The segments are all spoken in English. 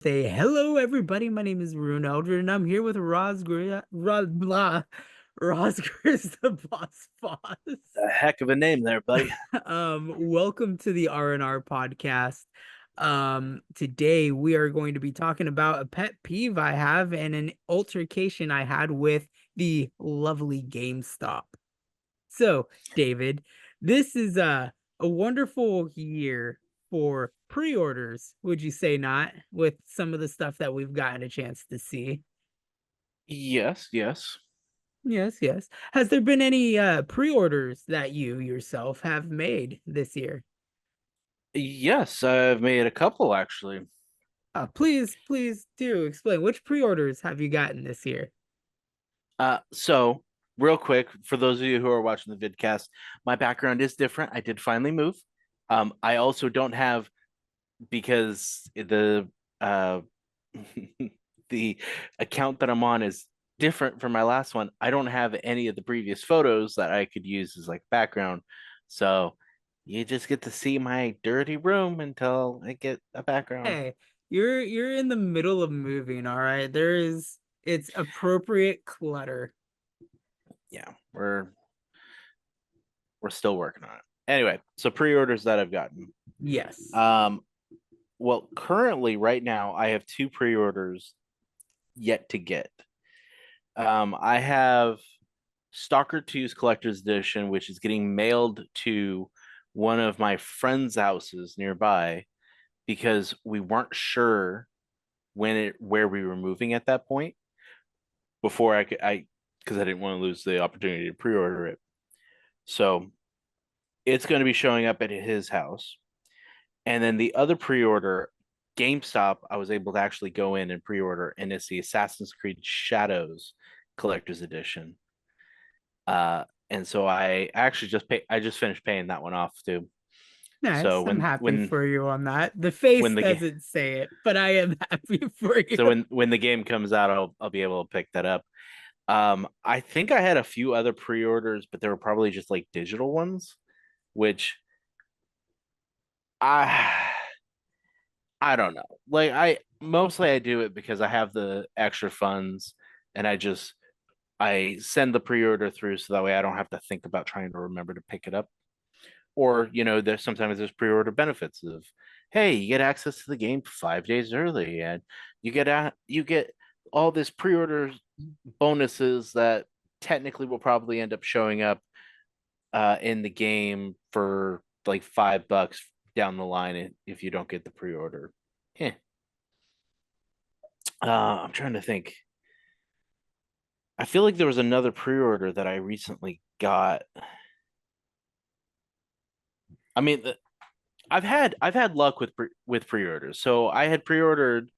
Say hello, everybody. My name is Ryunn Eldred, and I'm here with Razgriz, the Boss Foss. A heck of a name there, buddy. Welcome to the R&R podcast. Today we are going to be talking about a pet peeve I have and an altercation I had with the lovely GameStop. So, David, this is a wonderful year for pre-orders, would you say not? With some of the stuff that we've gotten a chance to see. Yes, yes. Yes, yes. Has there been any pre-orders that you yourself have made this year? Yes, I've made a couple actually. Please do explain which pre-orders have you gotten this year? So real quick, for those of you who are watching the vidcast, my background is different. I did finally move. I also don't have because uh the account that I'm on is different from my last one. I don't have any of the previous photos that I could use as like background. So you just get to see my dirty room until I get a background. Hey, you're in the middle of moving, all right? It's appropriate clutter. Yeah, we're still working on it. Anyway, so pre-orders that I've gotten. Yes. Um, well, currently right now I have two pre-orders yet to get. I have Stalker 2's collector's edition, which is getting mailed to one of my friends' houses nearby because we weren't sure where we were moving at that point before I could I because I didn't want to lose the opportunity to pre-order it. So it's going to be showing up at his house. And then the other pre-order, GameStop, I was able to actually go in and pre-order, and it's the Assassin's Creed Shadows collector's edition. And so I actually I just finished paying that one off too. So Nice. I'm happy for you on that. The face when the game doesn't say it, but I am happy for you. so when the game comes out, I'll be able to pick that up. I think I had a few other pre-orders, but they were probably just like digital ones, which I I don't know. Like I do it because I have the extra funds and I send the pre-order through so that way I don't have to think about trying to remember to pick it up. Or, there's pre-order benefits of, hey, you get access to the game 5 days early and you get all this pre-order bonuses that technically will probably end up showing up in the game for like $5 down the line if you don't get the pre-order. Eh. I'm trying to think. I feel like there was another pre-order that I recently got. I mean, I've had luck with pre-orders. So I had pre-ordered.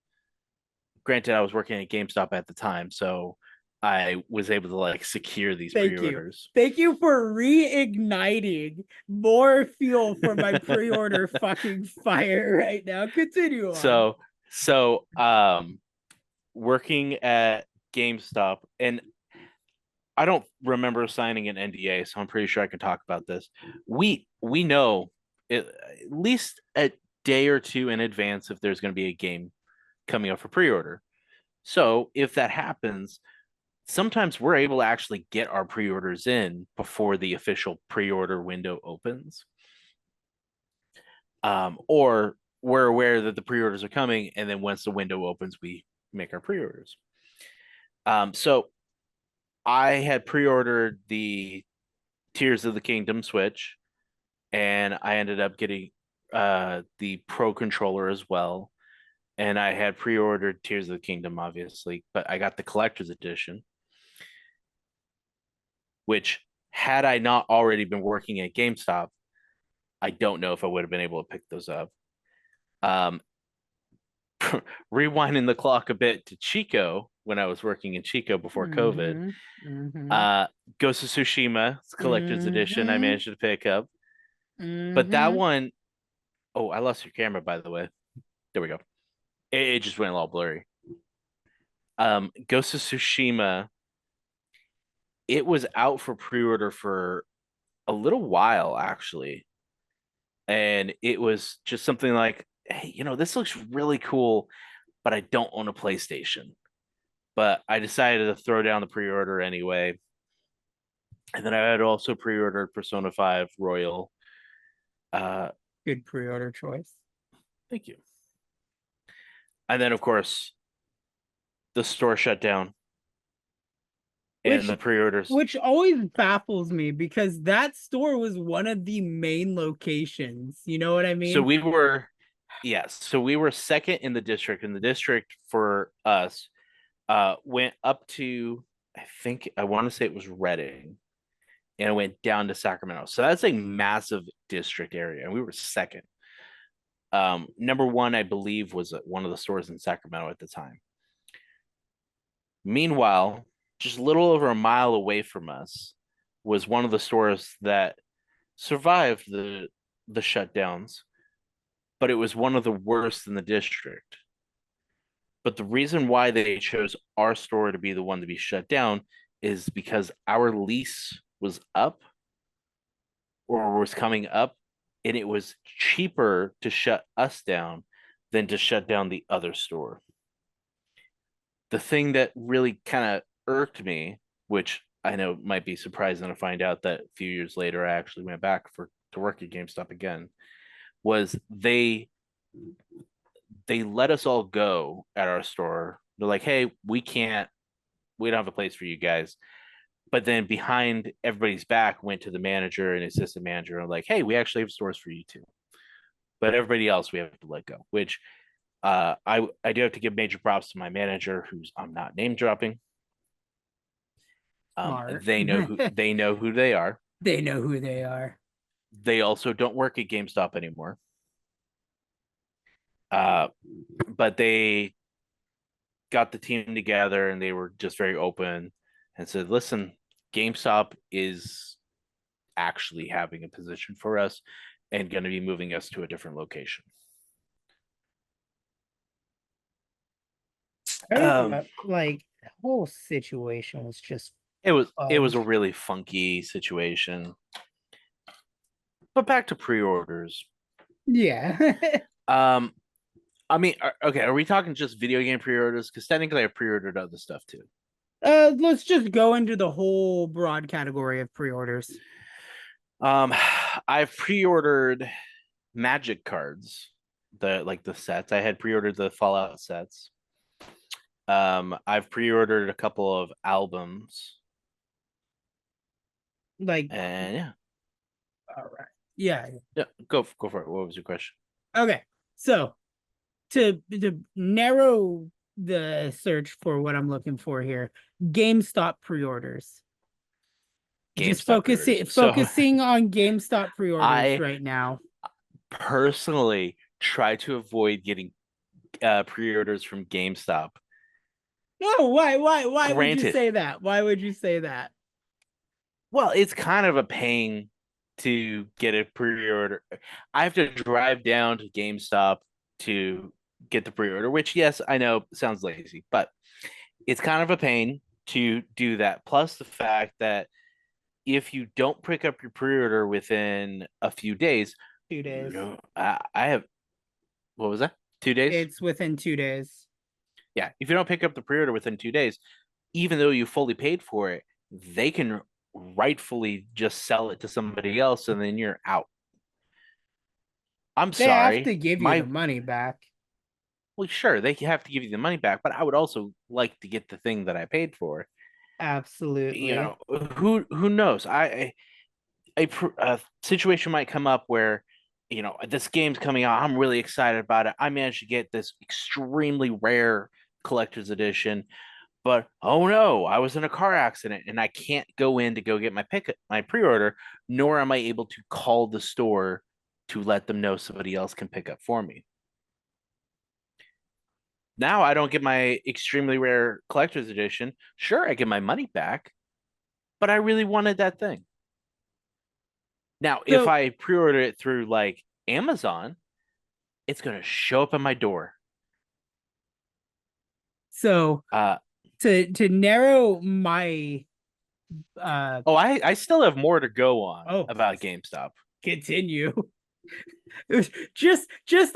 Granted, I was working at GameStop at the time, so I was able to like secure these Thank you. pre-orders. Thank you for reigniting more fuel for my pre-order fucking fire right now. Continue on. So so working at GameStop, and I don't remember signing an NDA, so I'm pretty sure I can talk about this. We know at least a day or two in advance if there's going to be a game coming up for pre-order. So if that happens, sometimes we're able to actually get our pre-orders in before the official pre-order window opens. Or we're aware that the pre-orders are coming, and then once the window opens, we make our pre-orders. So I had pre-ordered the Tears of the Kingdom Switch, and I ended up getting the Pro controller as well. And I had pre-ordered Tears of the Kingdom, obviously, but I got the collector's edition, which had I not already been working at GameStop, I don't know if I would have been able to pick those up. Um, Rewinding the clock a bit to Chico when I was working in Chico before COVID. Mm-hmm. Mm-hmm. Uh, Ghost of Tsushima collector's edition I Mm-hmm. managed to pick up, but that Mm-hmm. one, oh, I lost your camera by the way. There we go. It just went all blurry. Ghost of Tsushima, it was out for pre-order for a little while actually, and it was just something like, hey, this looks really cool. but I don't own a PlayStation. But I decided to throw down the pre-order anyway. And then I had also pre-ordered Persona 5 Royal. Good pre-order choice. Thank you. And then, of course, the store shut down and Which the pre-orders. which always baffles me because that store was one of the main locations. You know what I So mean? we were, yes. So we were second in the district, and the district for us went up to, I think, I want to say it was Reading, and it went down to Sacramento. So that's a massive district area, and we were second. Number one, I believe, was at one of the stores in Sacramento at the time. Meanwhile, just a little over a mile away from us was one of the stores that survived the shutdowns, but it was one of the worst in the district. But the reason why they chose our store to be the one to be shut down is because our lease was up or was coming up, and it was cheaper to shut us down than to shut down the other store. The thing that really kind of irked me, which I know might be surprising to find out that a few years later I actually went back to work at GameStop again, was they let us all go at our store. They're like, "Hey, we don't have a place for you guys." But then behind everybody's back went to the manager and assistant manager and like, "Hey, we actually have stores for you too." But everybody else we have to let go, which I do have to give major props to my manager, who's I'm not name dropping. Smart. They know who they are. They know who they are. They also don't work at GameStop anymore. Uh, but they got the team together and they were just very open and said, "Listen, GameStop is actually having a position for us and going to be moving us to a different location." Like the whole situation was just It was a fudge. really funky situation. But back to pre-orders. Yeah. Um, I mean, okay, are we talking just video game pre-orders? Because technically, I pre-ordered other stuff too. Let's just go into the whole broad category of pre-orders. Um, I've pre-ordered Magic cards, the sets. I had pre-ordered the Fallout sets. I've pre-ordered a couple of albums, Like, and yeah, all right. Yeah. yeah, go for it. What was your question? Okay. So to narrow the search for what I'm looking for here, GameStop pre-orders. Just GameStop pre-orders. So focusing on GameStop pre-orders I right now. personally try to avoid getting pre-orders from GameStop. No, why would you Granted, say that? Why would you say that? well, it's kind of a pain to get a pre-order. I have to drive down to GameStop to get the pre-order, which yes, I know sounds lazy, but it's kind of a pain to do that. Plus the fact that if you don't pick up your pre-order within a few days, 2 days. I have what was that? 2 days? It's within 2 days. Yeah, if you don't pick up the pre-order within 2 days, even though you fully paid for it, they can rightfully just sell it to somebody else and then you're out. I'm They have sorry. to give you the My money back. well, sure, they have to give you the money back, but I would also like to get the thing that I paid for. You Absolutely. know, who knows? A situation might come up where this game's coming out. I'm really excited about it. I managed to get this extremely rare collector's edition, but oh no, I was in a car accident and I can't go in to go get my pre-order, nor am I able to call the store to let them know somebody else can pick up for me. Now I don't get my extremely rare collector's edition. Sure, I get my money back, but I really wanted that thing. Now, if So I pre-order it through like Amazon, it's gonna show up at my door. so Uh to narrow my oh, I still have more to go on oh, about GameStop. continue. Just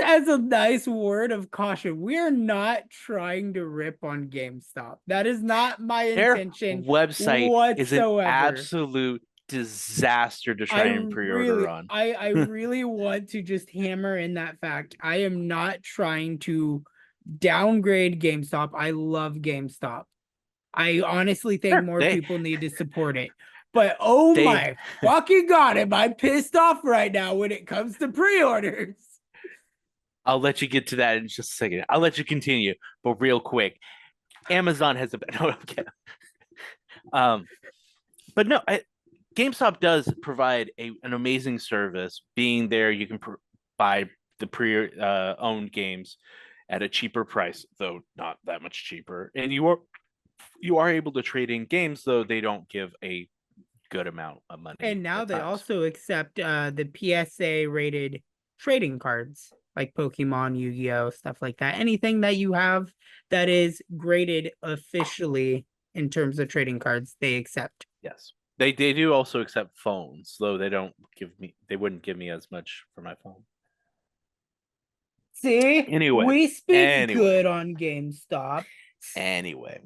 as a nice word of caution, we are not trying to rip on GameStop. That is not my Their intention website is an whatsoever. absolute disaster to I try and pre-order really, on. I really want to just hammer in that fact. I am not trying to downgrade GameStop. I love GameStop. I honestly think Sure, more people need to support it. But oh they my fucking god, am I pissed off right now when it comes to pre-orders? I'll let you get to that in just a second. I'll let you continue, but real quick, Amazon has a no, okay. Um, but no, GameStop does provide an amazing service. Being there, you can buy the pre-owned games at a cheaper price, though not that much cheaper, and you are able to trade in games, though they don't give a good amount of money And now at they times. also accept the PSA rated trading cards like Pokemon, Yu-Gi-Oh, stuff like that. Anything that you have that is graded officially in terms of trading cards, they accept. Yes. They do also accept phones, though they wouldn't give me as much for my phone. See, Anyway, we speak anyway, good on GameStop. anyway.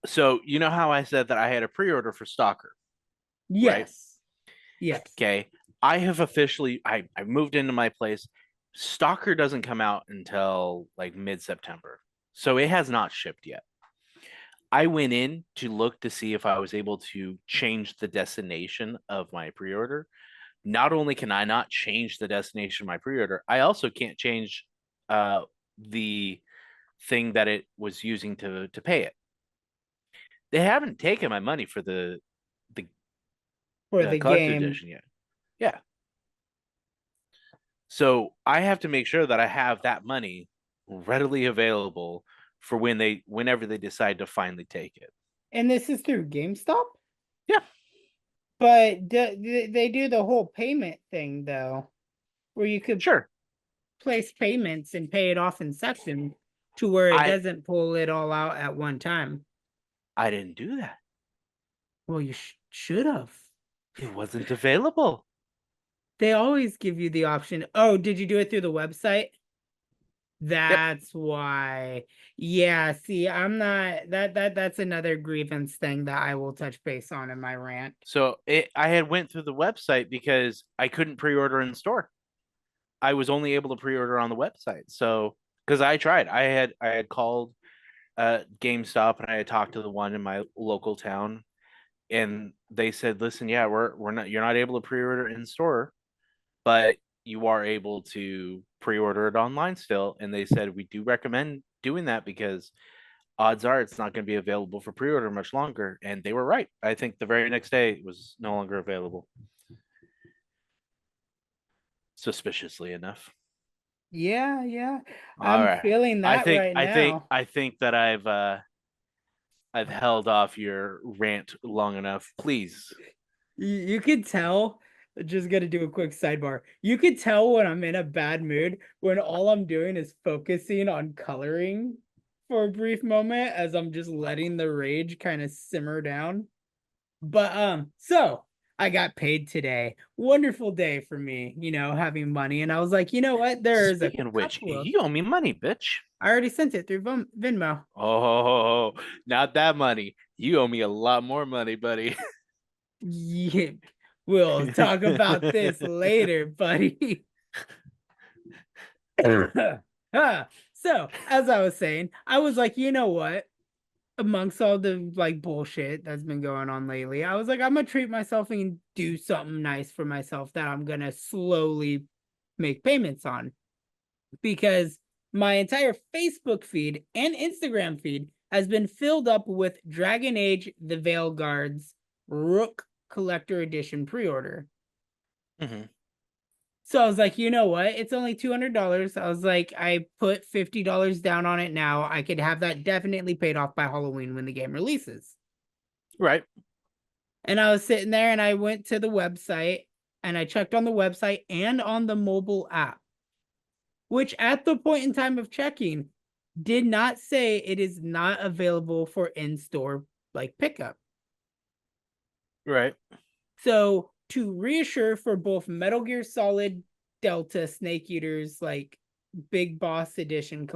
So you know how I said that I had a pre-order for Stalker, right? Yes. Yes. Okay. I have officially I moved into my place. Stalker doesn't come out until like mid-September. So it has not shipped yet. I went in to look to see if I was able to change the destination of my pre-order. Not only can I not change the destination of my pre-order, I also can't change the thing that it was using to pay it. They haven't taken my money for the For the collector's game. edition yet. Yeah. So I have to make sure that I have that money readily available for whenever they decide to finally take it. And this is through GameStop? Yeah, But they do the whole payment thing though, where you could sure. place payments and pay it off in sections to where it I doesn't pull it all out at one time. I didn't do that. Well, you should have. It wasn't available. They always give you the option. Oh, did you do it through the website? Yep. That's why. Yeah, see, I'm not that's another grievance thing that I will touch base on in my rant. I had went through the website because I couldn't pre-order in store. I was only able to pre-order on the website. So because I tried, I had called GameStop and I had talked to the one in my local town, and they said, "Listen, yeah, we're not you're not able to pre-order in store, but you are able to pre-order it online still." And they said, "We do recommend doing that because odds are it's not going to be available for pre-order much longer." And they were right. I think the very next day it was no longer available. Suspiciously enough. Yeah, yeah. All I'm right. feeling I that think right I think now. I think that I've held off your rant long enough. Please. You could tell, just gonna do a quick sidebar. You could tell when I'm in a bad mood when all I'm doing is focusing on coloring for a brief moment as I'm just letting the rage kind of simmer down. But so I got paid today. Wonderful day for me, having money. And I was like, you know what? There's a Speaking of which, couple of you owe me money, bitch. I already sent it through Venmo. Oh, not that money. You owe me a lot more money, buddy. Yeah, we'll talk about this later, buddy. So, as I was saying, I was like, you know what? Amongst all the like bullshit that's been going on lately, I was like, I'm gonna treat myself and do something nice for myself that I'm gonna slowly make payments on because my entire Facebook feed and Instagram feed has been filled up with Dragon Age The Veil Guards Rook Collector Edition pre-order. Mhm. So I was like, you know what? It's only $200. I was like, I put $50 down on it now. I could have that definitely paid off by Halloween when the game releases. Right. And I was sitting there and I went to the website and I checked on the website and on the mobile app, which at the point in time of checking did not say it is not available for in-store like pickup. Right. So to reassure for both Metal Gear Solid Delta Snake Eaters, like Big Boss Edition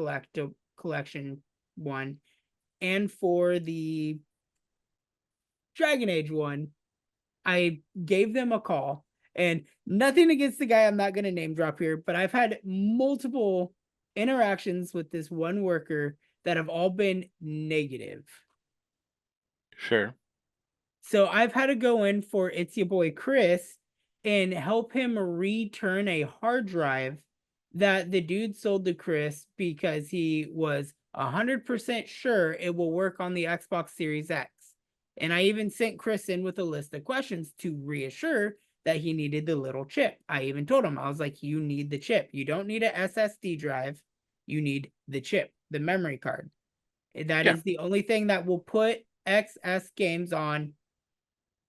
collection one, and for the Dragon Age one, I gave them a call. And nothing against the guy, I'm not going to name drop here, but I've had multiple interactions with this one worker that have all been negative. Sure. So I've had to go in for It's Your Boy Chris and help him return a hard drive that the dude sold to Chris because he was 100% sure it will work on the Xbox Series X. And I even sent Chris in with a list of questions to reassure that he needed the little chip. I even told him, I was like, you need the chip. You don't need an SSD drive. You need the chip, the memory card. That Yeah. is the only thing that will put XS games on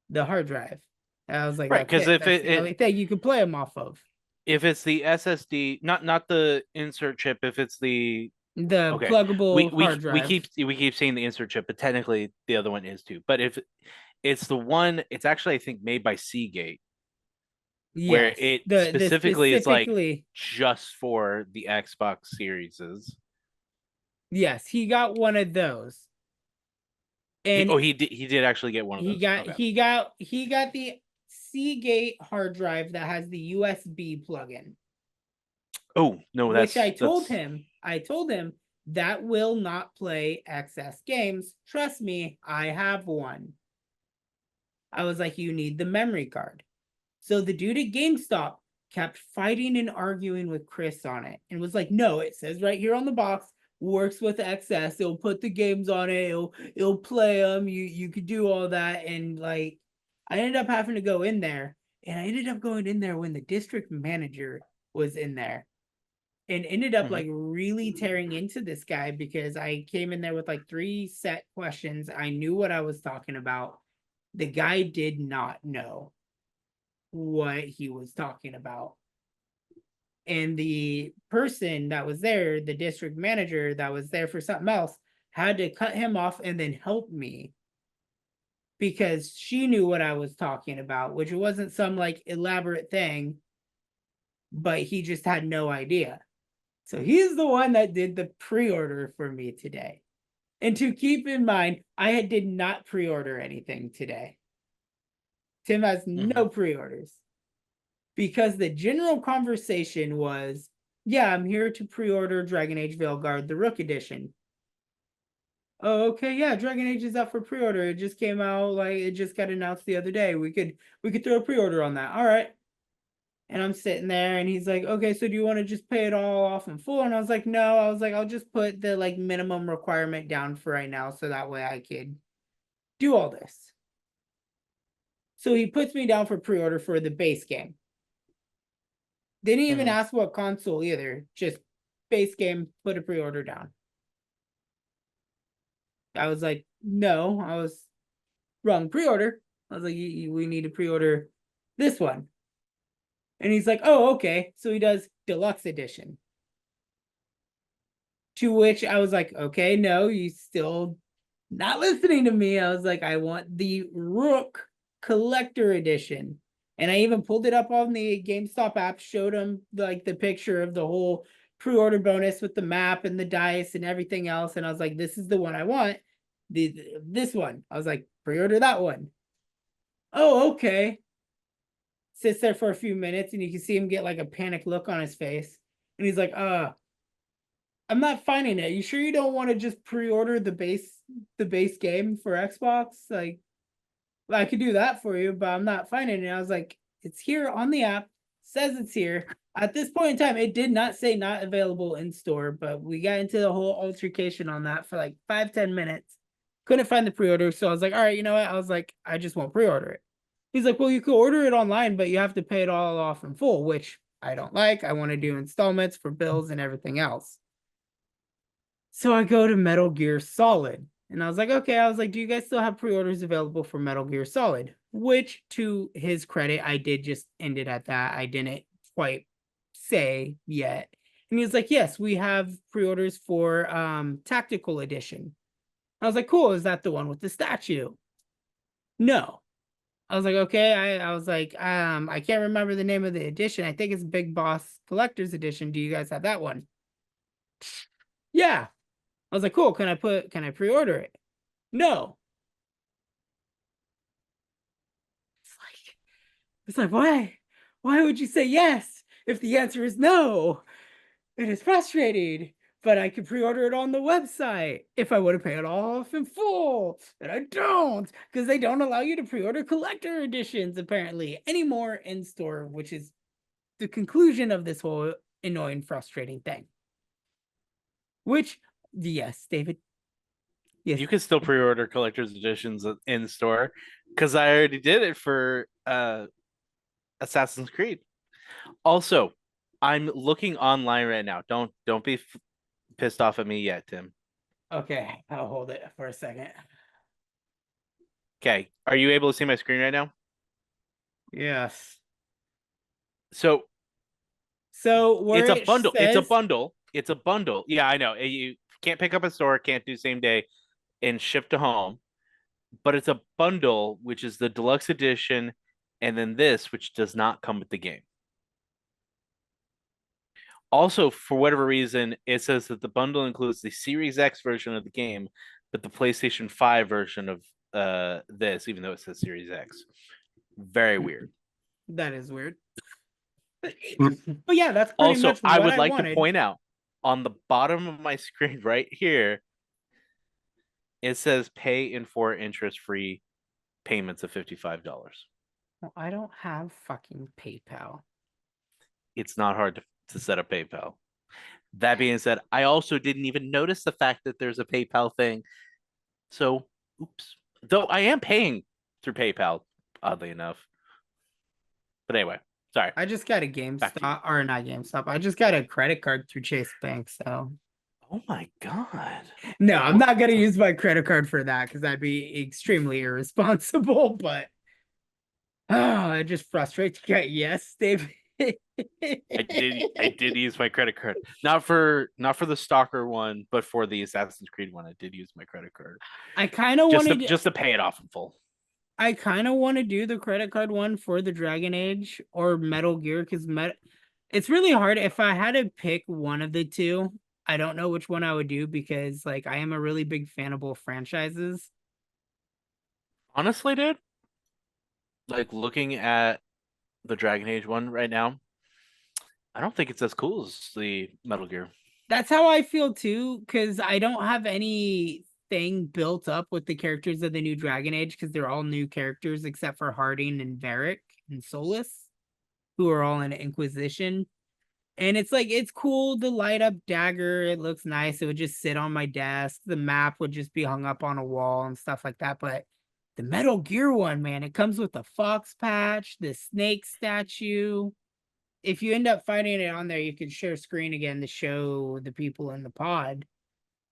the hard drive. And I was like, Right, that's because it. That's the only thing you can play them off of. if it's the SSD, not the insert chip, if it's the The okay, we pluggable we hard we drive. keep saying the insert chip, but technically the other one is too. But if it's the one, it's actually I think made by Seagate, where Yes. it The specifically is like specifically, just for the Xbox Series. yes, he got one of those. And He did actually get one of he those. got Okay. he got the Seagate hard drive that has the USB plug-in, Oh no, which that's I told him that will not play XS games. Trust me, I have one. I was like, you need the memory card. So the dude at GameStop kept fighting and arguing with Chris on it and was like, no, it says right here on the box, works with XS. It'll put the games on it. It'll play them. You could do all that. And like, I ended up having to go in there, and I ended up going in there when the district manager was in there, and ended up mhm. like really tearing into this guy because I came in there with like 3 set questions. I knew what I was talking about. The guy did not know what he was talking about. And the person that was there, the district manager that was there for something else, had to cut him off and then help me because she knew what I was talking about, which wasn't some like elaborate thing, but he just had no idea. So he's the one that did the pre-order for me today. And to keep in mind, did not pre-order anything today. Tim has Mhm. no pre-orders because the general conversation was, yeah, I'm here to pre-order Dragon Age Veilguard, the Rook Edition. Oh, okay, yeah, Dragon Age is up for pre-order. It just came out, like it just got announced the other day. We could throw a pre-order on that. All right. And I'm sitting there and he's like, okay, so do you want to just pay it all off in full? And I was like, no, I was like, I'll just put the like minimum requirement down for right now so that way I could do all this. So he puts me down for pre-order for the base game. Didn't even Mhm. ask what console either. Just base game, put a pre-order down. I was like, no, I was wrong pre-order. I was like, we need to pre-order this one. And he's like, oh, okay. So he does deluxe edition. To which I was like, okay, no, you still not listening to me. I was like, I want the Rook Collector Edition. And I even pulled it up on the GameStop app, showed him like the picture of the whole pre-order bonus with the map and the dice and everything else. And I was like, this is the one I want. This one. I was like, pre-order that one. Oh, okay. Sits there for a few minutes and you can see him get like a panic look on his face. And he's like, I'm not finding it. You sure you don't want to just pre-order the base game for Xbox? Like, well, I could do that for you, but I'm not finding it. I was like, it's here on the app, says it's here. At this point in time, it did not say not available in store, but we got into the whole altercation on that for like 5-10 minutes. Couldn't find the pre-order, so I was like, all right, you know what? I was like, I just won't pre-order it. He's like, well, you could order it online, but you have to pay it all off in full, which I don't like. I want to do installments for bills and everything else. So I go to Metal Gear Solid. And I was like, okay, I was like, do you guys still have pre-orders available for Metal Gear Solid? Which, to his credit, I did just end it at that. I didn't quite say yet. And he was like, yes, we have pre-orders for Tactical Edition. I was like, cool, is that the one with the statue? No. I was like, okay. I was like, I can't remember the name of the edition. I think it's Big Boss Collector's Edition. Do you guys have that one? Yeah. I was like, cool. Can I pre-order it? No. It's like, it's like, why? Why would you say yes if the answer is no? It is frustrating, but I could pre-order it on the website if I would have paid it off in full. And I don't, because they don't allow you to pre-order collector editions apparently anymore in store, which is the conclusion of this whole annoying, frustrating thing. Which, yes, David. Yes. You can still pre-order collector's editions in store because I already did it for Assassin's Creed. Also, I'm looking online right now. Don't be pissed off at me yet, Tim. Okay, I'll hold it for a second. Okay, are you able to see my screen right now? Yes. So So where it's a it bundle. It's a says, bundle. It's a bundle. Yeah, I know. You can't pick up a store, can't do same day, and ship to home. But it's a bundle, which is the deluxe edition, and then this, which does not come with the game. Also, for whatever reason, it says that the bundle includes the Series X version of the game, but the PlayStation 5 version of this, even though it says Series X. Very weird. that is weird. But yeah, that's pretty Also, much I what would I like to wanted. point out on the bottom of my screen right here, it says pay in 4 interest-free payments of $55. Well, I don't have fucking PayPal. It's not hard to set up PayPal. That being said, I also didn't even notice the fact that there's a PayPal thing. So, oops. Though I am paying through PayPal, oddly enough. But anyway, sorry. I just got a Back to you. GameStop, or not GameStop. I just got a credit card through Chase Bank. So Oh my god. no, I'm What? not gonna use my credit card for that because that'd be extremely irresponsible. But it just frustrates you. Yes, Dave. I did use my credit card. Not for the Stalker one, but for the Assassin's Creed one, I did use my credit card. I kind of Just to wanted. just to pay it off in full. I kind of want to do the credit card one for the Dragon Age or Metal Gear because it's really hard. If I had to pick one of the two, I don't know which one I would do because like I am a really big fan of both franchises. Honestly, dude, like looking at the Dragon Age one right now, I don't think it's as cool as the Metal Gear. That's how I feel too, because I don't have anything built up with the characters of the new Dragon Age because they're all new characters except for Harding and Varric and Solus, who are all in Inquisition. And it's like it's cool, the light up dagger, it looks nice. It would just sit on my desk. The map would just be hung up on a wall and stuff like that. But the Metal Gear one, man, it comes with the fox patch, the snake statue. If you end up finding it on there, you can share screen again to show the people in the pod.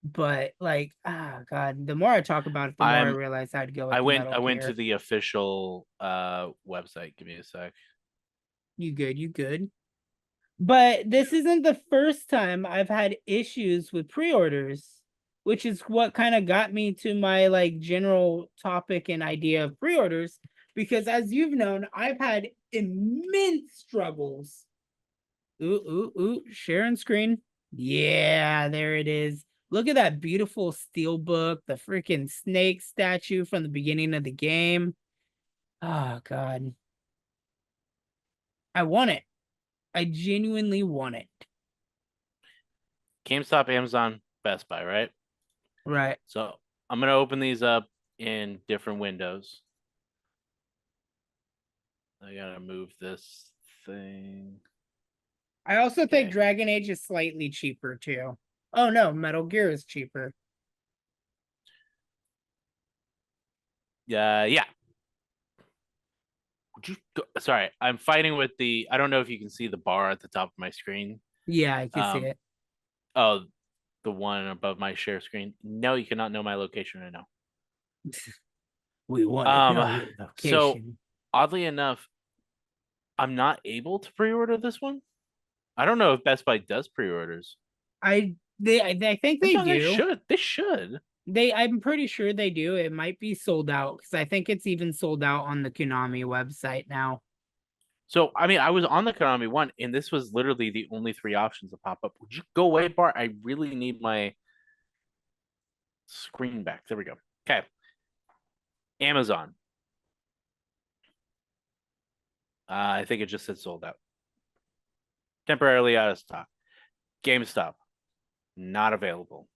But like, god, the more I talk about it, the more I I'm realize I'd go with I the went Metal I went to Gear. the official website. Give me a sec. You good, you good. But this isn't the first time I've had issues with pre-orders, which is what kind of got me to my like general topic and idea of pre-orders. Because as you've known, I've had immense struggles. Sharing screen. Yeah, there it is. Look at that beautiful steel book, the freaking snake statue from the beginning of the game. Oh god. I want it. I genuinely want it. GameStop, Amazon, Best Buy, right? Right. So I'm gonna open these up in different windows. I gotta move this thing. I also think Okay. Dragon Age is slightly cheaper too. Oh no, Metal Gear is cheaper. Yeah. Sorry, I'm fighting with the. I don't know if you can see the bar at the top of my screen. Yeah, I can see Um. it. Oh, the one above my share screen. No, you cannot know my location right now. We want to know your So location. oddly enough, I'm not able to pre-order this one. I don't know if Best Buy does pre-orders. I think they No, they do. should. They should. I'm pretty sure they do. It might be sold out because I think it's even sold out on the Konami website now. So, I mean, I was on the Konami one, and this was literally the only three options that pop up. Would you go away, Bart? I really need my screen back. There we go. Okay. Amazon. I think it just said sold out. Temporarily out of stock. GameStop. Not available.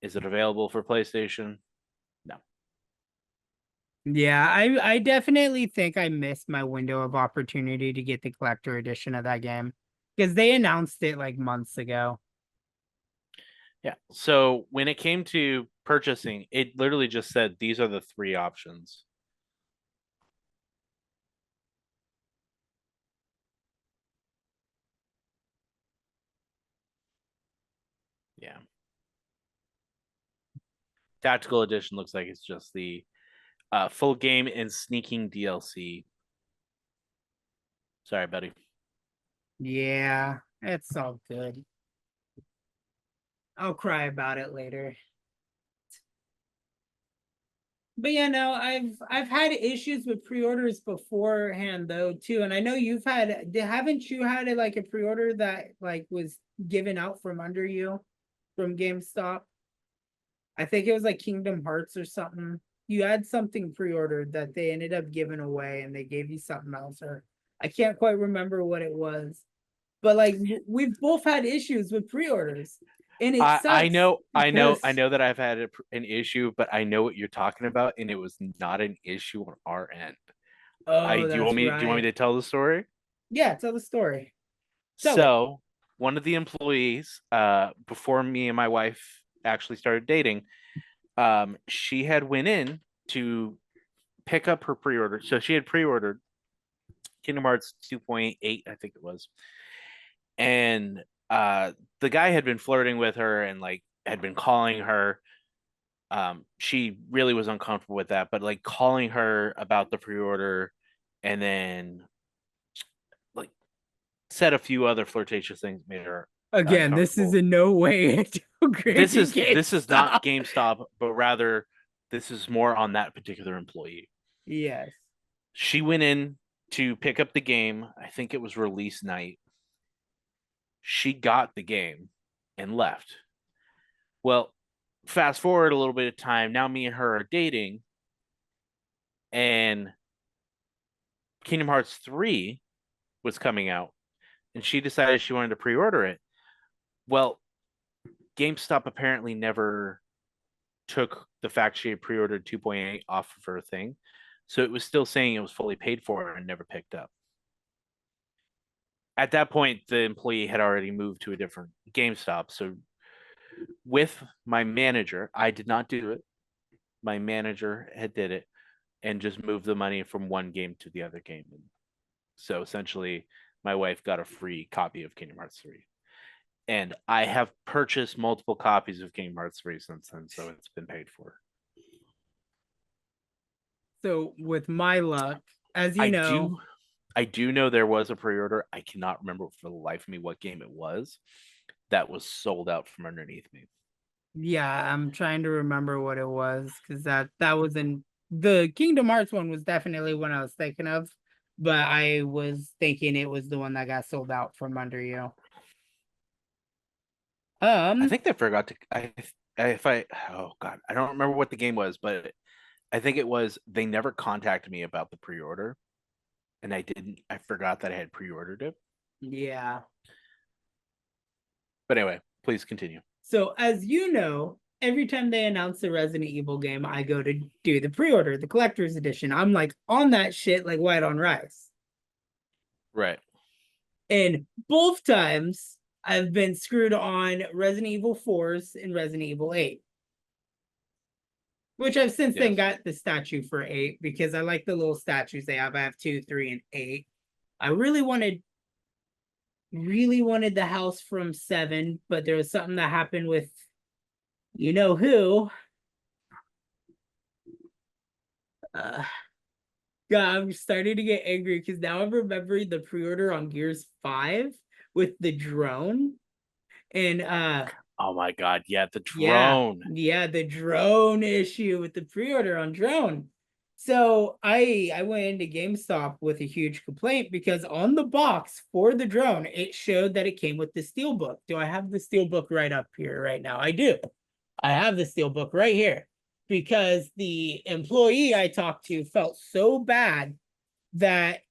Is it available for PlayStation? No. Yeah, I definitely think I missed my window of opportunity to get the collector edition of that game because they announced it like months ago. Yeah. So when it came to purchasing, it literally just said these are the three options. Yeah. Tactical edition looks like it's just the full game and sneaking DLC. Sorry, buddy. Yeah, it's all good. I'll cry about it later. But yeah, no, I've had issues with pre-orders beforehand though too, and I know you've had. Haven't you had like a pre-order that like was given out from under you from GameStop? I think it was like Kingdom Hearts or something. You had something pre-ordered that they ended up giving away, and they gave you something else, or I can't quite remember what it was. But like we've both had issues with pre-orders, and it I sucks know, I because know that I've had an issue, but I know what you're talking about, and it was not an issue on our end. I oh, do you want that's me do you want me right. to tell the story? Yeah, tell the story. Tell it. So one of the employees, before me and my wife actually started dating, she had went in to pick up her pre-order. So she had pre-ordered Kingdom Hearts 2.8, I think it was. And the guy had been flirting with her and like had been calling her. She really was uncomfortable with that, but like calling her about the pre-order and then like said a few other flirtatious things made her Again, this is uncomfortable. in no way to granting This is not GameStop. GameStop, but rather this is more on that particular employee. Yes. She went in to pick up the game. I think it was release night. She got the game and left. Well, fast forward a little bit of time. Now me and her are dating, and Kingdom Hearts 3 was coming out, and she decided she wanted to pre-order it. Well, GameStop apparently never took the fact she had pre-ordered 2.8 off of her thing. So it was still saying it was fully paid for and never picked up. At that point, the employee had already moved to a different GameStop. So with my manager, I did not do it. My manager had did it and just moved the money from one game to the other game. And so essentially, my wife got a free copy of Kingdom Hearts 3. And I have purchased multiple copies of Kingdom Hearts 3 since then, so it's been paid for. So with my luck, as you I know, do I do know there was a pre-order. I cannot remember for the life of me what game it was that was sold out from underneath me. yeah, I'm trying to remember what it was because that was in the Kingdom Hearts one was definitely one I was thinking of, but I was thinking it was the one that got sold out from under you. I Um, think they forgot to. If I oh god, I don't remember what the game was, but I think it was they never contacted me about the pre-order, and I didn't. I forgot that I had pre-ordered it. yeah. But anyway, please continue. So as you know, every time they announce a Resident Evil game, I go to do the pre-order, the collector's edition. I'm like on that shit like white on rice. Right. And both times I've been screwed on Resident Evil 4s and Resident Evil 8, which I've since then Yes. got the statue for 8 because I like the little statues they have. I have 2, 3, and 8. I really wanted the house from 7, but there was something that happened with you know who. Uh, God, I'm starting to get angry because now I'm remembering the pre-order on Gears 5 with the drone. And Oh my god, yeah, the Yeah, drone. yeah, the drone issue with the pre-order on drone. So I went into GameStop with a huge complaint because on the box for the drone, it showed that it came with the steelbook. Do I have the steelbook right up here right now? I do. I have the steelbook right here because the employee I talked to felt so bad that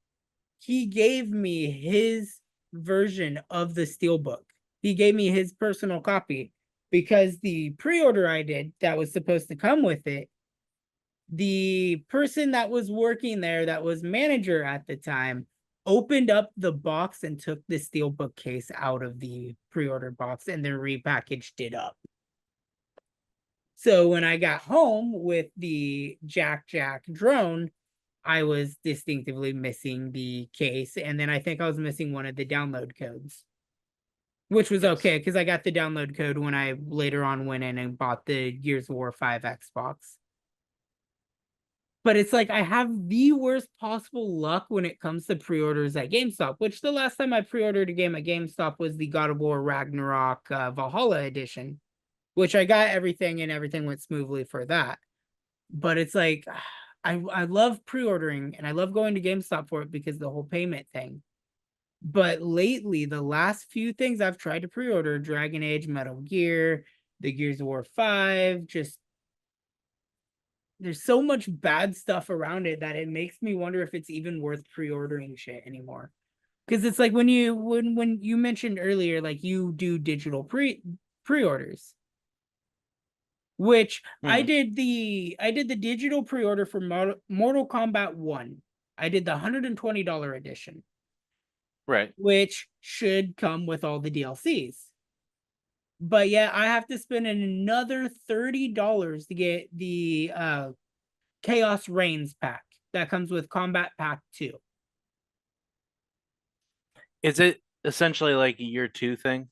he gave me his version of the steelbook. He gave me his personal copy because the pre-order I did that was supposed to come with it, the person that was working there that was manager at the time opened up the box and took the steelbook case out of the pre-order box and then repackaged it up. So when I got home with the Jack drone, I was distinctively missing the case, and then I think I was missing one of the download codes, which was Yes. okay because I got the download code when I later on went in and bought the Gears of War 5 Xbox. But it's like I have the worst possible luck when it comes to pre-orders at GameStop, which the last time I pre-ordered a game at GameStop was the God of War Ragnarok Valhalla edition, which I got everything and everything went smoothly for that. But it's like I love pre-ordering and I love going to GameStop for it because the whole payment thing. But lately, the last few things I've tried to pre-order, Dragon Age, Metal Gear, the Gears of War 5, just there's so much bad stuff around it that it makes me wonder if it's even worth pre-ordering shit anymore. Because it's like when you mentioned earlier, like you do digital pre-orders, which Hmm. I did the digital pre-order for Mortal Kombat 1. I did the $120 edition, Right. which should come with all the DLCs. But yeah, I have to spend another $30 to get the Chaos Reigns pack that comes with Combat Pack 2. Is it essentially like a year two thing?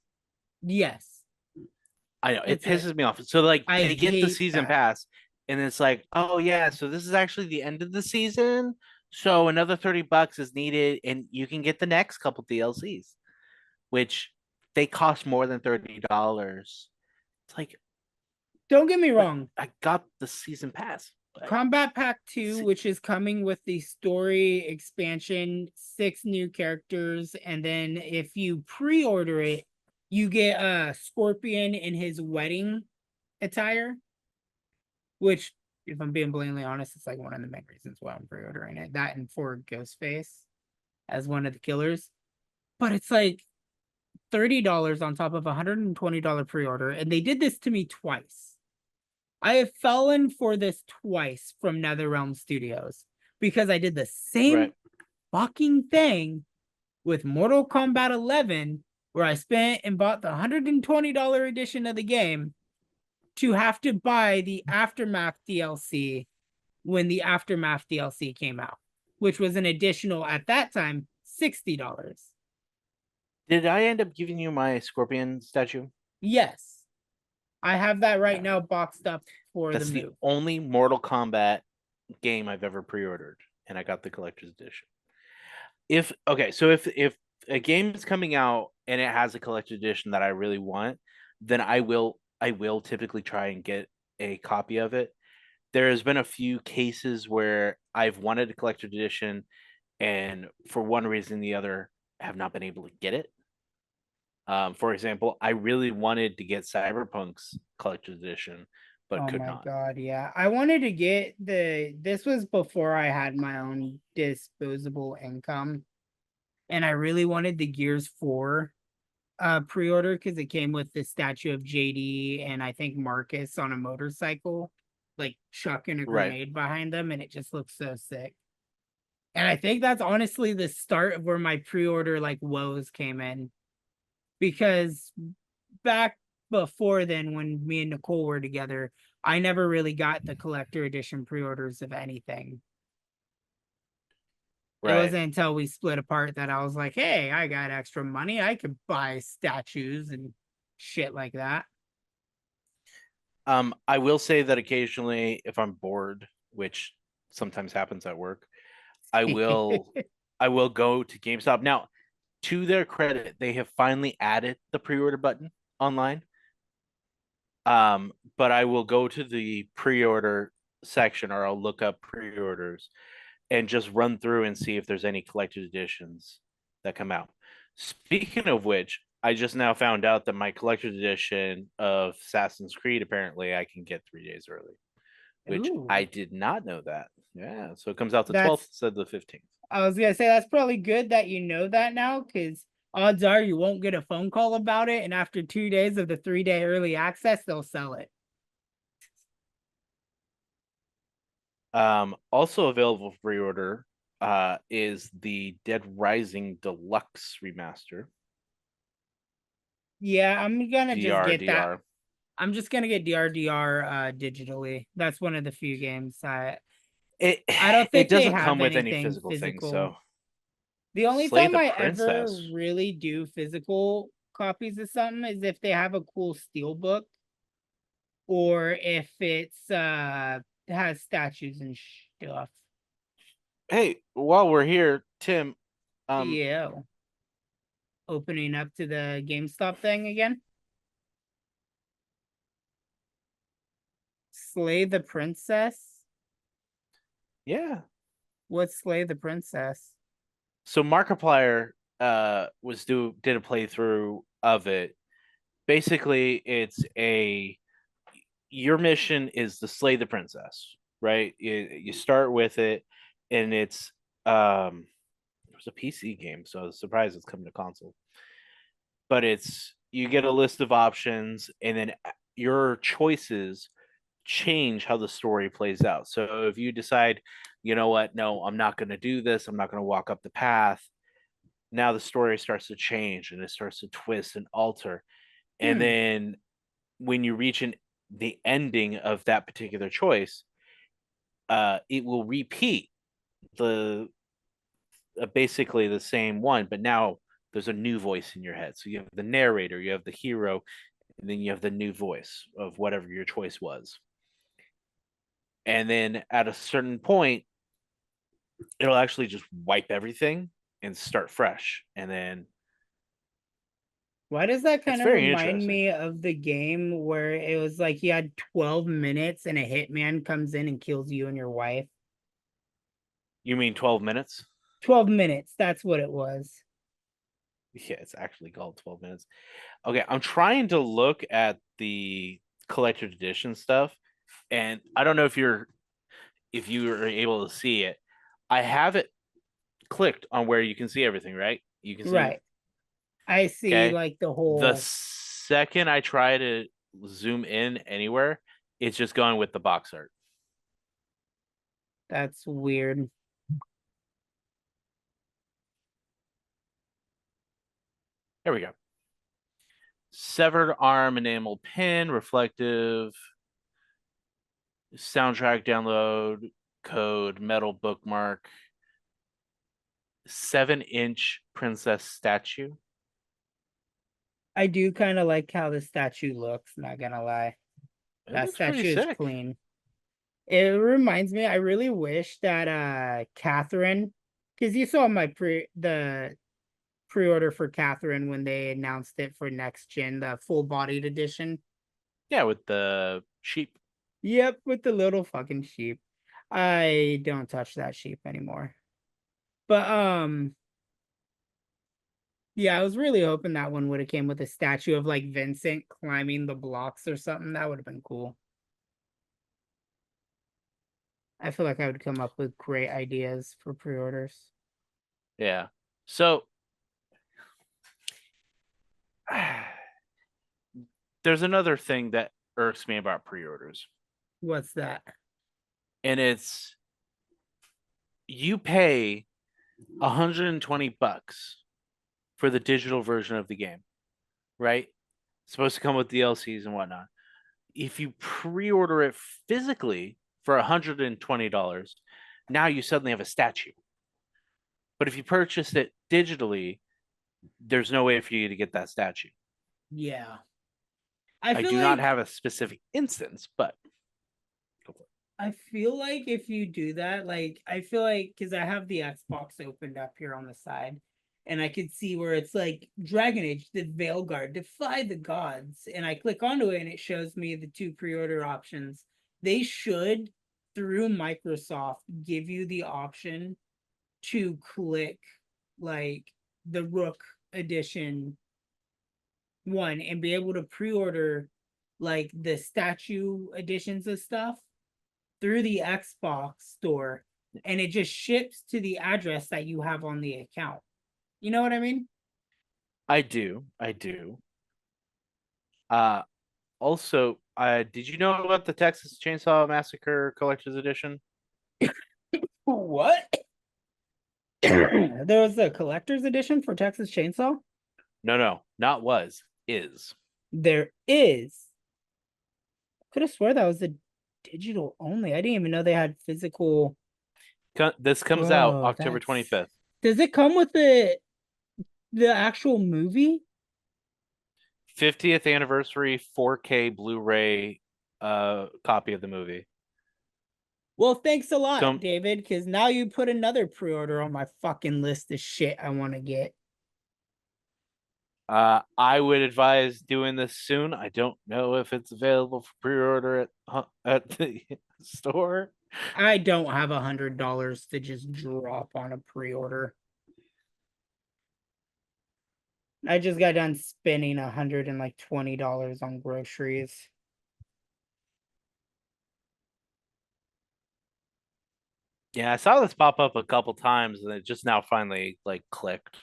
Yes, I know it it's a pisses me off. So like I they get the hate season that. pass, and it's like, oh yeah, so this is actually the end of the season. So another $30 is needed, and you can get the next couple DLCs, which they cost more than $30. It's like, Don't get me but wrong. I got the season pass. But Combat Pack 2, see, which is coming with the story expansion, 6 new characters, and then if you pre-order it, you get Scorpion in his wedding attire, which, if I'm being blatantly honest, it's like one of the main reasons why I'm pre-ordering it. That and for Ghostface as one of the killers. But it's like $30 on top of a $120 pre-order, and they did this to me twice. I have fallen for this twice from NetherRealm Studios because I did the same right. fucking thing with Mortal Kombat 11, where I spent and bought the $120 edition of the game to have to buy the Aftermath DLC when the Aftermath DLC came out, which was an additional, at that time, $60. Did I end up giving you my Scorpion statue? Yes, I have that right Yeah. now boxed up for the That's the move. only Mortal Kombat game I've ever pre-ordered, and I got the collector's edition. If okay, so if a game is coming out and it has a collector's edition that I really want, then I will typically try and get a copy of it. There has been a few cases where I've wanted a collector's edition, and for one reason or the other, have not been able to get it. For example, I really wanted to get Cyberpunk's collector's edition, but Oh could my not. god, yeah. I wanted to get this was before I had my own disposable income. And I really wanted the Gears 4 pre-order because it came with the statue of JD and I think Marcus on a motorcycle, like chucking a Right. grenade behind them, and it just looks so sick. And I think that's honestly the start of where my pre-order like woes came in. Because back before then, when me and Nicole were together, I never really got the collector edition pre-orders of anything. It Right. wasn't until we split apart that I was like, hey, I got extra money. I could buy statues and shit like that. I will say that occasionally, if I'm bored, which sometimes happens at work, I will I will go to GameStop. Now, to their credit, they have finally added the pre-order button online. But I will go to the pre-order section, or I'll look up pre-orders and just run through and see if there's any collector's editions that come out. Speaking of which, I just now found out that my collector's edition of Assassin's Creed apparently I can get 3 days early, which I Ooh, did not know that. Yeah, so it comes out the 12th that's instead of the 15th. I was gonna say that's probably good that you know that now, because odds are you won't get a phone call about it, and after 2 days of the 3 day early access, they'll sell it. Also available for pre-order is the Dead Rising Deluxe remaster. Yeah, I'm gonna just get that. DRDR. I'm just gonna get DRDR digitally. That's one of the few games It I don't it think they doesn't come have with any anything physical things, physical. so The only Slay time the I ever Princess. really do physical copies of something is if they have a cool steel book, or if it's has statues and stuff. Hey, while we're here, Tim, um, Yeah. Opening up to the GameStop thing again. Slay the Princess? yeah. What's Slay the Princess? So Markiplier did a playthrough of it. Basically, it's a your mission is to slay the princess, right? You start with it, and it was a PC game, so I was surprised it's coming to console. But it's you get a list of options, and then your choices change how the story plays out. So if you decide, you know what, no, I'm not going to do this, I'm not going to walk up the path, now the story starts to change and it starts to twist and alter. And Hmm. then when you reach the ending of that particular choice, it will repeat the basically the same one, but now there's a new voice in your head. So you have the narrator, you have the hero, and then you have the new voice of whatever your choice was. And then at a certain point, it'll actually just wipe everything and start fresh. And then Why does that it's kind of very remind interesting. me of the game where it was like you had 12 minutes and a hitman comes in and kills you and your wife? You mean 12 minutes? 12 minutes, that's what it was. Yeah, it's actually called 12 minutes. Okay, I'm trying to look at the collector's edition stuff, and I don't know if you are able to see it. I have it clicked on where you can see everything, right? You can see, Right. I see okay. like the The whole second I try to zoom in anywhere, it's just going with the box art. that's weird. There we go. Severed arm enamel pin, reflective soundtrack download code, metal bookmark, 7-inch princess statue. I do kind of like how the statue looks, not gonna lie. It That looks pretty statue is sick. clean. It reminds me, I really wish that Catherine, because you saw my pre-order for Catherine when they announced it for next gen, the full bodied edition. Yeah, with the sheep. Yep, with the little fucking sheep. I don't touch that sheep anymore. But yeah, I was really hoping that one would have came with a statue of like Vincent climbing the blocks or something. That would have been cool. I feel like I would come up with great ideas for pre-orders. Yeah. So there's another thing that irks me about pre-orders, What's that? and it's you pay $120 for the digital version of the game, right? It's supposed to come with DLCs and whatnot. If you pre-order it physically for $120, now you suddenly have a statue. But if you purchase it digitally, there's no way for you to get that statue. Yeah. I I feel do not like have a specific instance, but I feel like if you do that, like I feel like because I have the Xbox opened up here on the side, and I could see where it's like Dragon Age, the Veilguard, Defy the Gods, and I click onto it and it shows me the two pre-order options. They should, through Microsoft, give you the option to click like the Rook edition one and be able to pre-order like the statue editions of stuff through the Xbox store, and it just ships to the address that you have on the account. You know what I mean? I do. I do. Uh Also, did you know about the Texas Chainsaw Massacre Collector's Edition? What? There was a collector's edition for Texas Chainsaw? No, no, not was, is. There is. Could have swore that was a digital only. I didn't even know they had physical. This comes out Whoa, October that's. 25th. Does it come with the actual movie? 50th anniversary 4K Blu-ray copy of the movie. Well, thanks a lot, Come David, because now you put another pre-order on my fucking list of shit I want to get. I would advise doing this soon. I don't know if it's available for pre-order at the store. I don't have $100 to just drop on a pre-order. I just got done spending $120 on groceries. Yeah, I saw this pop up a couple times and it just now finally like clicked.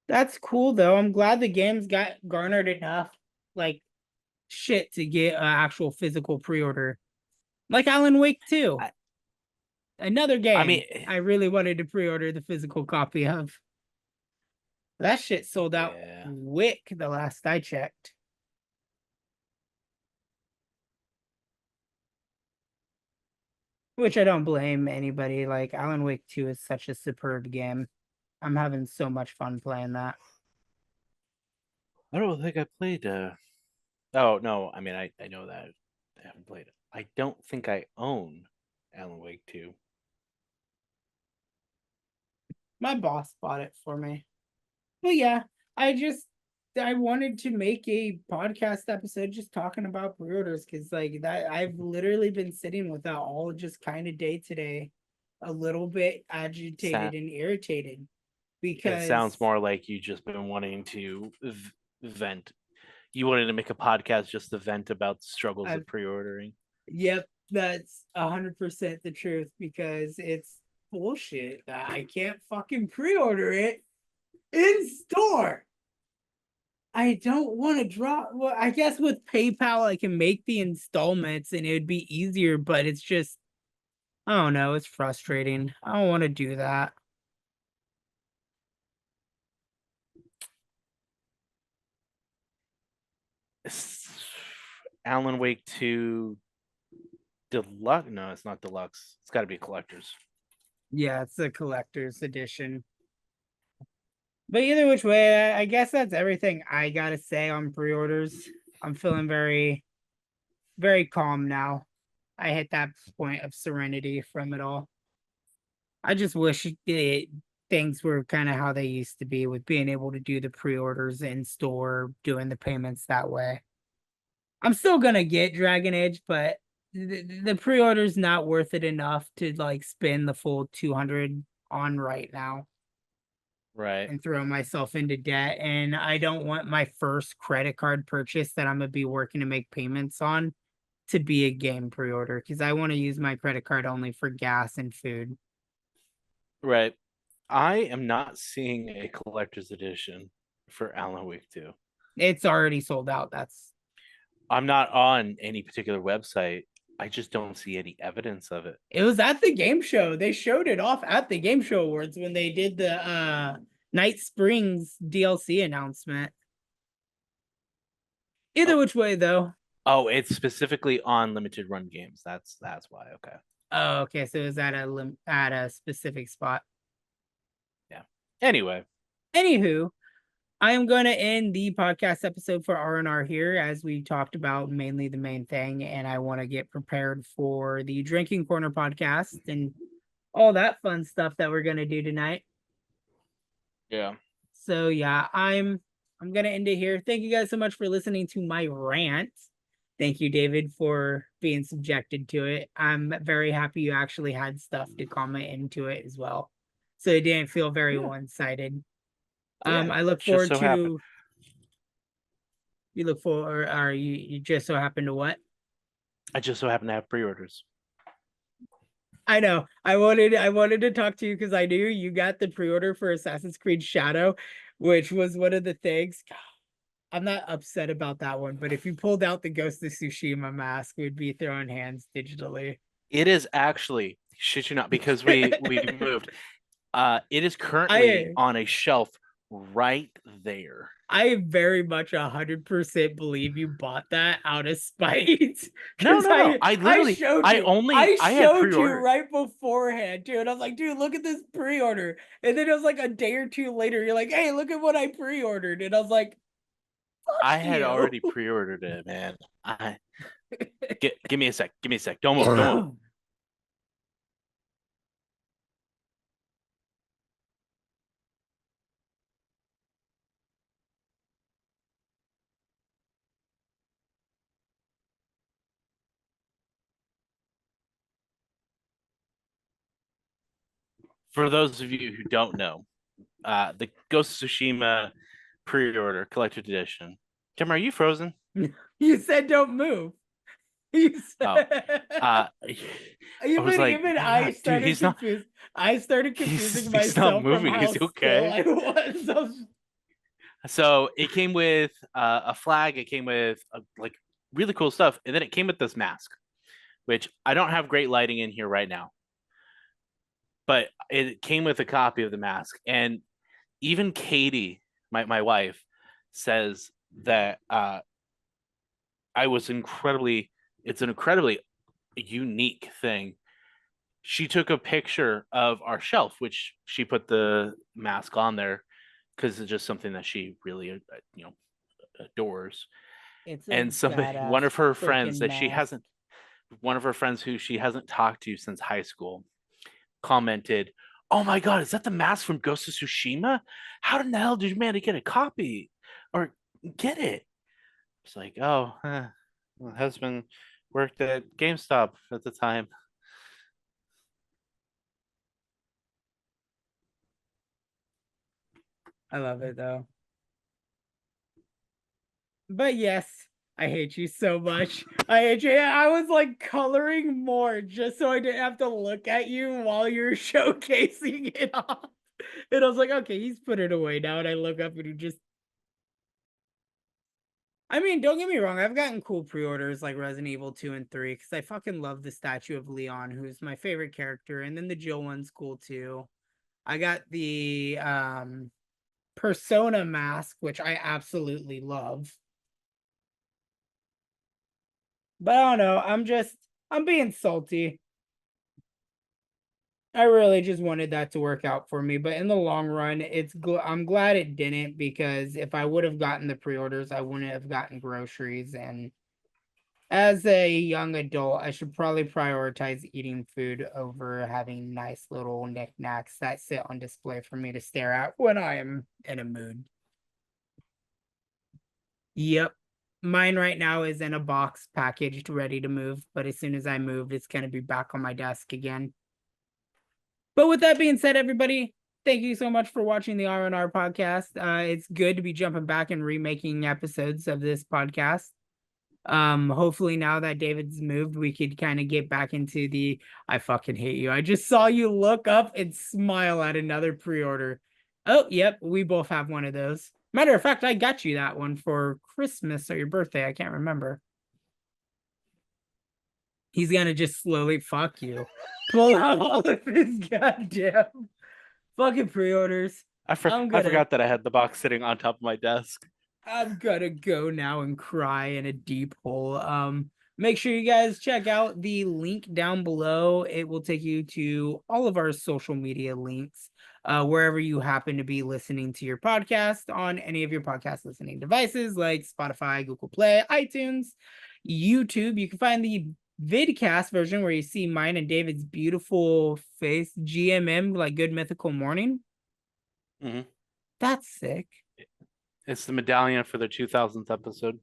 That's cool though. I'm glad the game's got garnered enough like shit to get an actual physical pre-order. Like Alan Wake 2. I, Another I mean, game I really wanted to pre-order the physical copy of. That shit sold out yeah. quick the last I checked. Which I don't blame anybody. Like Alan Wake 2 is such a superb game. I'm having so much fun playing that. I don't think I played oh no, I mean I know that I haven't played it. I don't think I own Alan Wake 2. My boss bought it for me. But yeah, I wanted to make a podcast episode just talking about pre-orders because like that I've literally been sitting with that all just kind of day today, a little bit agitated and irritated It because sounds more like you just been wanting to vent. You wanted to make a podcast just to vent about the struggles I've of pre-ordering. yep, that's 100% the truth because it's bullshit that I can't fucking pre-order it in store. I don't want to drop. Well, I guess with PayPal, I can make the installments and it would be easier, but it's just, I don't know. It's frustrating. I don't want to do that. Alan Wake 2 Deluxe? No, it's not deluxe. It's got to be collectors. Yeah, it's a collector's edition. But either which way, I guess that's everything I gotta say on pre-orders. I'm feeling very, very calm now. I hit that point of serenity from it all. I just wish things were kind of how they used to be with being able to do the pre-orders in store, doing the payments that way. I'm still gonna get Dragon Age, but the pre-order's not worth it enough to like spend the full 200 on right now Right. and throw myself into debt. And I don't want my first credit card purchase that I'm gonna be working to make payments on to be a game pre-order because I want to use my credit card only for gas and food. Right. I am not seeing a collector's edition for Alan Wake 2. It's already sold out. That's I'm not on any particular website. I just don't see any evidence of it. it was at the game show. They showed it off at the game show awards when they did the Night Springs DLC announcement. Either Oh, which way though. oh, it's specifically on limited run games. That's why. Okay. Oh, okay. So it was at a specific spot. Yeah. Anyway, Anywho, I am going to end the podcast episode for R&R here as we talked about mainly the main thing, and I want to get prepared for the Drinking Corner podcast and all that fun stuff that we're going to do tonight. Yeah. So yeah, I'm gonna end it here. Thank you guys so much for listening to my rant. Thank you, David, for being subjected to it. I'm very happy you actually had stuff to comment into it as well, so it didn't feel very Yeah. one-sided. Yeah. I look Just forward so happened. to you look for or you just so happen to what? I just so happen to have pre-orders. I know. I wanted to talk to you because I knew you got the pre-order for Assassin's Creed Shadow, which was one of the things. I'm not upset about that one, but if you pulled out the Ghost of Tsushima mask, we'd be throwing hands digitally. It is actually, shit you not, because we moved. It is currently I on a shelf right there. I very much 100% believe you bought that out of spite. No, Because no, no. I I literally, showed you. I I had showed you pre-ordered. right beforehand, dude. I was like, dude, look at this pre-order. And then it was like a day or two later, you're like, hey, look at what I pre-ordered. And I was like, fuck I had you. already pre-ordered it, man. Give me a sec. Give me a sec. Don't move. Don't move. For those of you who don't know, the Ghost of Tsushima pre-order collector's edition. Tim, are you frozen? You said don't move. You Oh, said uh, I was like, even I dude, started confused. I started confusing he's not myself from moving. Is how he still okay? I was. So it came with a flag. It came with like really cool stuff, and then it came with this mask, which I don't have great lighting in here right now, but it came with a copy of the mask. And even Katie, my wife, says that I was incredibly. It's an incredibly unique thing. She took a picture of our shelf, which she put the mask on there because it's just something that she really, adores. It's a And somebody, one badass of her friends freaking that she mask. hasn't, one of her friends who she hasn't talked to since high school, commented, "Oh my god, is that the mask from Ghost of Tsushima? How in the hell did you manage to get a copy or get it?" It's like, oh, my husband worked at GameStop at the time. I love it though. But yes, I hate you so much. I hate you. I was like coloring more just so I didn't have to look at you while you're showcasing it off. And I was like, okay, he's put it away now. And I look up and he just I mean, don't get me wrong, I've gotten cool pre-orders like Resident Evil 2 and 3 because I fucking love the statue of Leon, who's my favorite character, and then the Jill one's cool too. I got the Persona mask, which I absolutely love. But I don't know, I'm being salty. I really just wanted that to work out for me, but in the long run, I'm glad it didn't because if I would have gotten the pre-orders, I wouldn't have gotten groceries and as a young adult, I should probably prioritize eating food over having nice little knickknacks that sit on display for me to stare at when I am in a mood. Yep. Mine right now is in a box packaged, ready to move, but as soon as I move, it's going to be back on my desk again. But with that being said, everybody, thank you so much for watching the R&R podcast. It's good to be jumping back and remaking episodes of this podcast. Hopefully now that David's moved, we could kind of get back into the I fucking hate you. I just saw you look up and smile at another pre-order. Oh, yep, we both have one of those. Matter of fact, I got you that one for Christmas or your birthday. I can't remember. He's gonna just slowly fuck you. Pull out all of his goddamn fucking pre-orders. I'm I gonna forgot that I had the box sitting on top of my desk. I'm gonna go now and cry in a deep hole. Make sure you guys check out the link down below. It will take you to all of our social media links, wherever you happen to be listening to your podcast on any of your podcast listening devices like Spotify, Google Play, iTunes, YouTube. You can find the vidcast version where you see mine and David's beautiful face, GMM, like Good Mythical Morning. Mm-hmm. That's sick. It's the medallion for their 2000th episode.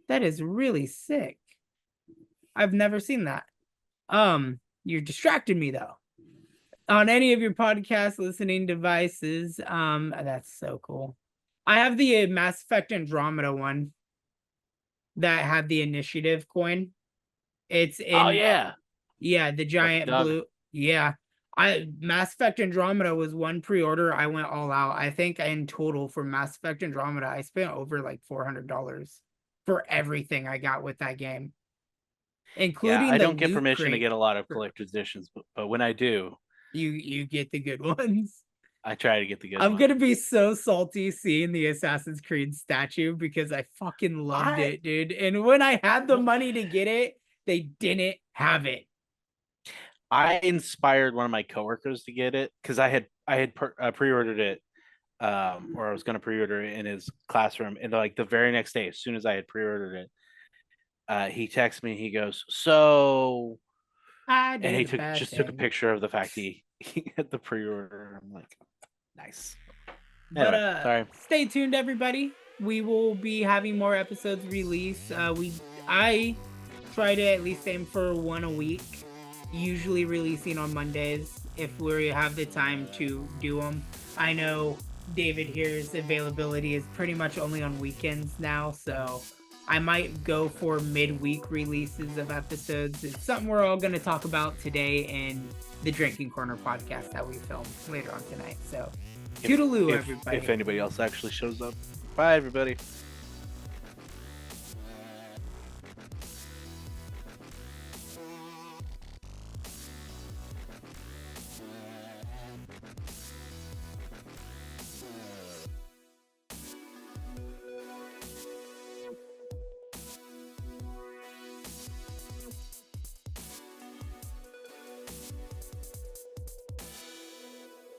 That is really sick. I've never seen that. You distracted me though. On any of your podcast listening devices, that's so cool. I have the Mass Effect Andromeda one that had the initiative coin. It's Oh in, yeah, yeah, the Lucky giant Dog. blue. Yeah. Mass Effect Andromeda was one pre-order. I went all out. I think in total for Mass Effect Andromeda, I spent over like $400 for everything I got with that game, Yeah, including I the don't get loot permission to crate. get a lot of collector's editions, but when I do, You get the good ones. I try to get the good I'm one. gonna be so salty seeing the Assassin's Creed statue because I fucking loved it, dude. And when I had the money to get it, they didn't have it. I inspired one of my coworkers to get it because I had pre-ordered it, or I was going to pre-order it in his classroom, and like the very next day, as soon as I had pre-ordered it, he texts me. He goes, "So," I and he did a took bad just took a thing. picture of the fact he had the pre-order. I'm like, nice. But Anyway, sorry. stay tuned, everybody. We will be having more episodes released. I try to at least aim for one a week, usually releasing on Mondays if we have the time to do them. I know David here's availability is pretty much only on weekends now, so I might go for midweek releases of episodes. It's something we're all going to talk about today in the Drinking Corner podcast that we filmed later on tonight. So, toodaloo, everybody. If anybody else actually shows up. Bye, everybody.